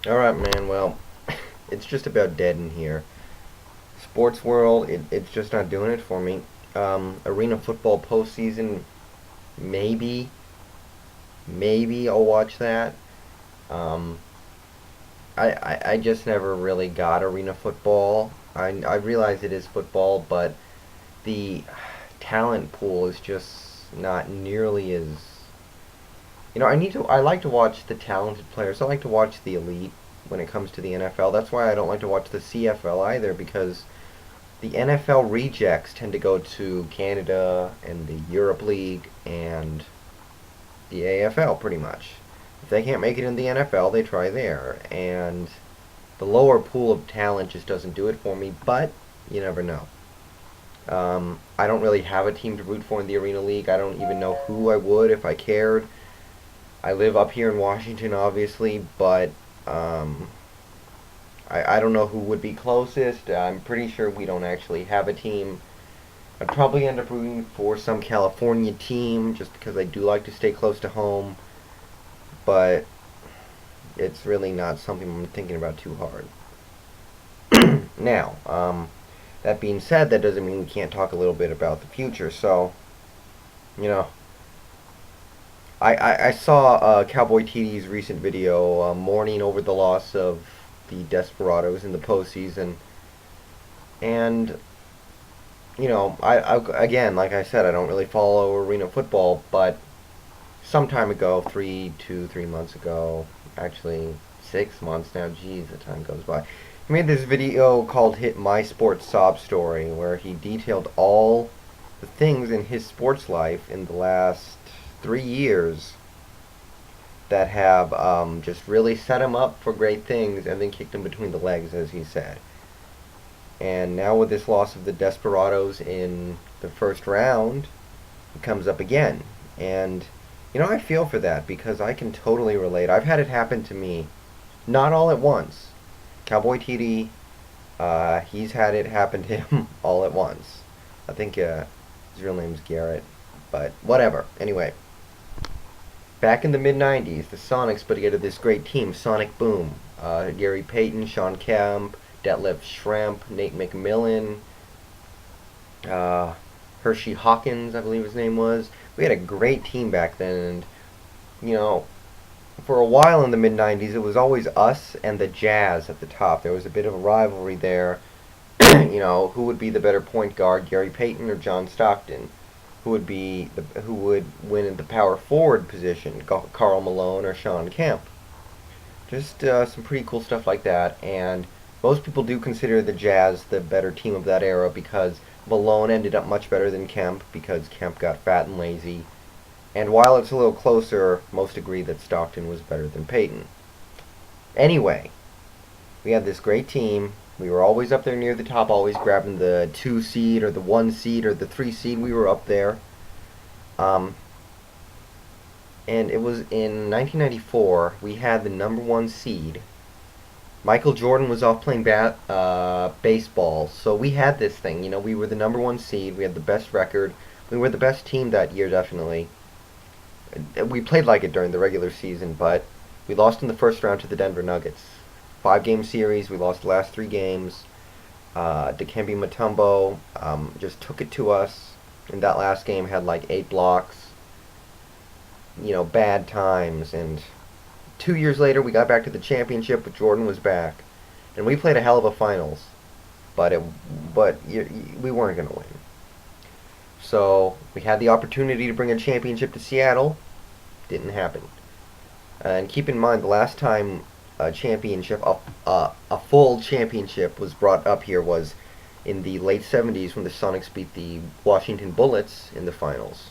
Alright, man, well, it's just about dead in here. Sports world, it's just not doing it for me. Arena football postseason, maybe, maybe I'll watch that. Um, I just never really got arena football. I realize it is football, but the talent pool is just not nearly as I like to watch the talented players. I like to watch the elite when it comes to the NFL. That's why I don't like to watch the CFL either, because the NFL rejects tend to go to Canada and the Europe League and the AFL pretty much. If they can't make it in the NFL, they try there. And the lower pool of talent just doesn't do it for me, but you never know. I don't really have a team to root for in the Arena League. I don't even know who I would if I cared. I live up here in Washington, obviously, but um, I don't know who would be closest. I'm pretty sure we don't actually have a team. I'd probably end up rooting for some California team just because I do like to stay close to home, but it's really not something I'm thinking about too hard. Now, that being said, that doesn't mean we can't talk a little bit about the future. So, you know, I saw Cowboy TD's recent video mourning over the loss of the Desperados in the postseason, and again, like I said, I don't really follow arena football, but some time ago, 3 months ago, actually 6 months now, geez, the time goes by. He made this video called "Hit My Sports Sob Story," where he detailed all the things in his sports life in the last 3 years that have just really set him up for great things and then kicked him between the legs, as he said. And now with this loss of the Desperados in the first round, it comes up again. And, I feel for that because I can totally relate. I've had it happen to me. Not all at once. Cowboy TD, he's had it happen to him all at once. I think his real name's Garrett, but whatever. Anyway, back in the mid-90s, the Sonics put together this great team, Sonic Boom. Gary Payton, Sean Kemp, Detlef Schrempf, Nate McMillan, Hershey Hawkins, I believe his name was. We had a great team back then, and, for a while in the mid-90s, it was always us and the Jazz at the top. There was a bit of a rivalry there. Who would be the better point guard, Gary Payton or John Stockton? Who would win in the power forward position, Karl Malone or Sean Kemp? Just some pretty cool stuff like that, and most people do consider the Jazz the better team of that era because Malone ended up much better than Kemp because Kemp got fat and lazy. And while it's a little closer, most agree that Stockton was better than Payton. Anyway, we had this great team. We were always up there near the top, always grabbing the 2 seed or the 1 seed or the 3 seed. We were up there. And it was in 1994, we had the number 1 seed. Michael Jordan was off playing baseball, so we had this thing. We were the number 1 seed. We had the best record. We were the best team that year, definitely. We played like it during the regular season, but we lost in the first round to the Denver Nuggets. 5-game series. We lost the last 3 games. Dikembe Mutombo just took it to us. In that last game, had like 8 blocks. Bad times. And 2 years later, we got back to the championship, but Jordan was back, and we played a hell of a finals. But we weren't going to win. So we had the opportunity to bring a championship to Seattle. Didn't happen. And keep in mind, the last time a full championship was brought up here was in the late 70s when the Sonics beat the Washington Bullets in the finals.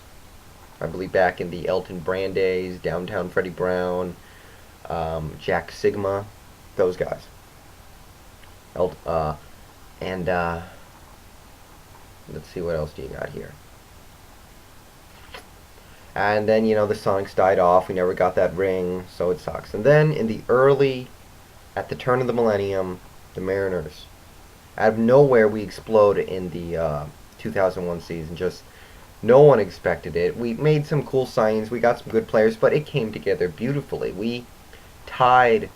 I believe back in the Elton Brand days, Downtown Freddie Brown, Jack Sigma, those guys. And let's see, what else do you got here? And then, the Sonics died off. We never got that ring, so it sucks. And then at the turn of the millennium, the Mariners. Out of nowhere, we explode in the 2001 season. Just no one expected it. We made some cool signings. We got some good players, but it came together beautifully. We tied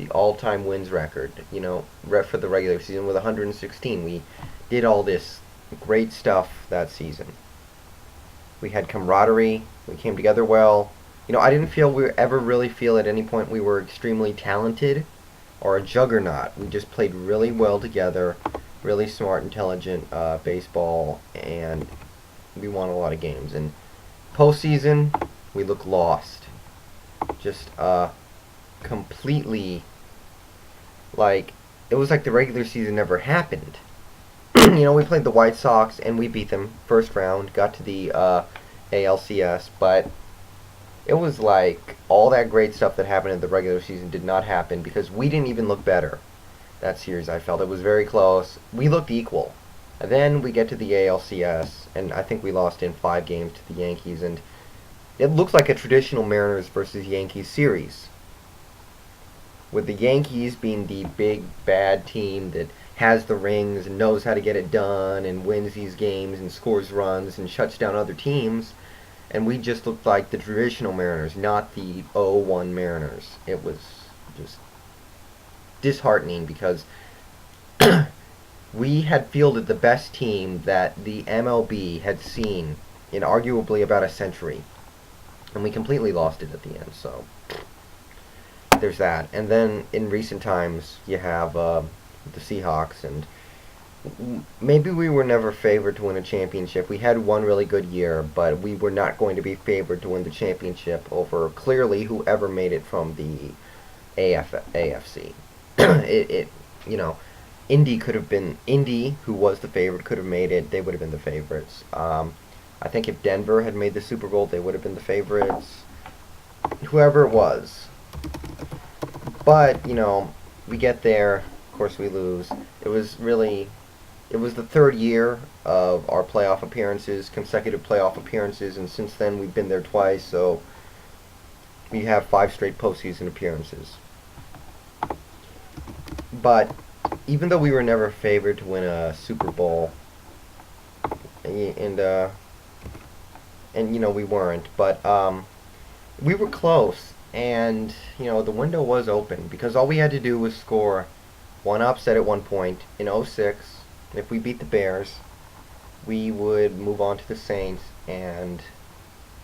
the all-time wins record. For the regular season with 116. We did all this great stuff that season. We had camaraderie. We came together well. I didn't ever really feel at any point we were extremely talented or a juggernaut. We just played really well together, really smart, intelligent baseball, and we won a lot of games. And postseason, we look lost. Just completely, like, it was like the regular season never happened. We played the White Sox and we beat them first round, got to the ALCS, but it was like all that great stuff that happened in the regular season did not happen because we didn't even look better that series. I felt it was very close. We looked equal. And then we get to the ALCS, and I think we lost in 5 games to the Yankees, and it looks like a traditional Mariners versus Yankees series, with the Yankees being the big bad team that has the rings and knows how to get it done and wins these games and scores runs and shuts down other teams, and we just looked like the traditional Mariners, not the 0-1 Mariners. It was just disheartening because we had fielded the best team that the MLB had seen in arguably about a century, and we completely lost it at the end. So there's that. And then in recent times you have the Seahawks, and maybe we were never favored to win a championship. We had one really good year, but we were not going to be favored to win the championship over clearly whoever made it from the AFC. Indy, who was the favorite, could have made it. They would have been the favorites. I think if Denver had made the Super Bowl, they would have been the favorites. Whoever it was. But, we get there. Of course, we lose. It was the third year of our playoff appearances, consecutive playoff appearances, and since then we've been there twice, so we have 5 straight postseason appearances. But even though we were never favored to win a Super Bowl, and we weren't, but we were close, and the window was open because all we had to do was score one upset at one point in 2006. If we beat the Bears, we would move on to the Saints, and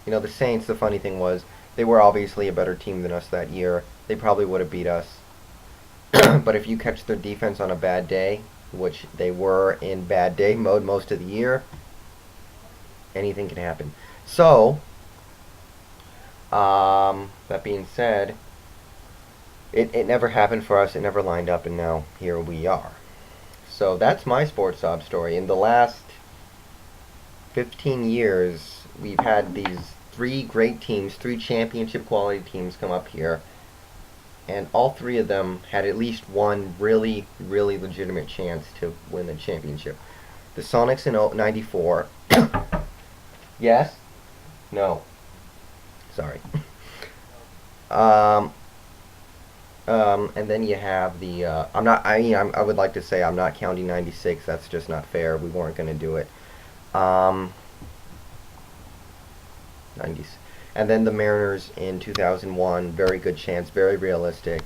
the Saints, the funny thing was, they were obviously a better team than us that year. They probably would have beat us. But if you catch their defense on a bad day, which they were in bad day mode most of the year, anything can happen. So, that being said, it never happened for us. It never lined up, and now here we are. So that's my sports sob story. In the last 15 years, we've had these 3 great teams, 3 championship quality teams come up here, and all 3 of them had at least one really, really legitimate chance to win the championship. The Sonics in '94. Yes? No. Sorry. And then you have the, I would like to say I'm not counting 96, that's just not fair, we weren't going to do it. 90s. And then the Mariners in 2001, very good chance, very realistic.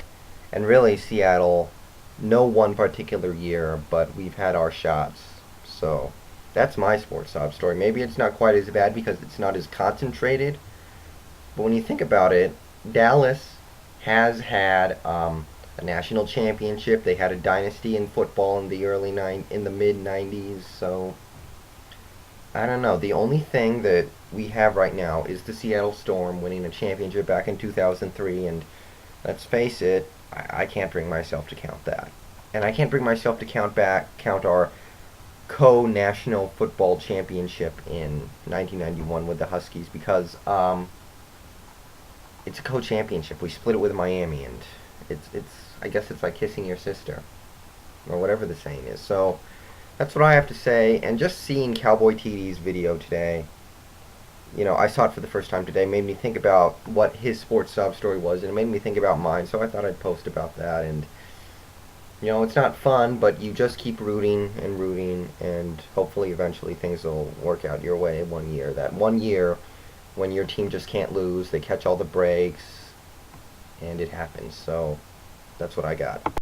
And really, Seattle, no one particular year, but we've had our shots. So, that's my sports sob story. Maybe it's not quite as bad because it's not as concentrated, but when you think about it, Dallas has had a national championship. They had a dynasty in football in the mid 90s. So I don't know. The only thing that we have right now is the Seattle Storm winning a championship back in 2003, and let's face it, I can't bring myself to count that, and I can't bring myself to count our co-national football championship in 1991 with the Huskies because it's a co-championship. We split it with Miami, and it's I guess it's like kissing your sister, or whatever the saying is. So that's what I have to say. And just seeing Cowboy TD's video today, I saw it for the first time today, made me think about what his sports sob story was, and it made me think about mine. So I thought I'd post about that. And it's not fun, but you just keep rooting, and hopefully eventually things will work out your way one year. That one year when your team just can't lose, they catch all the breaks, and it happens. So That's what I got.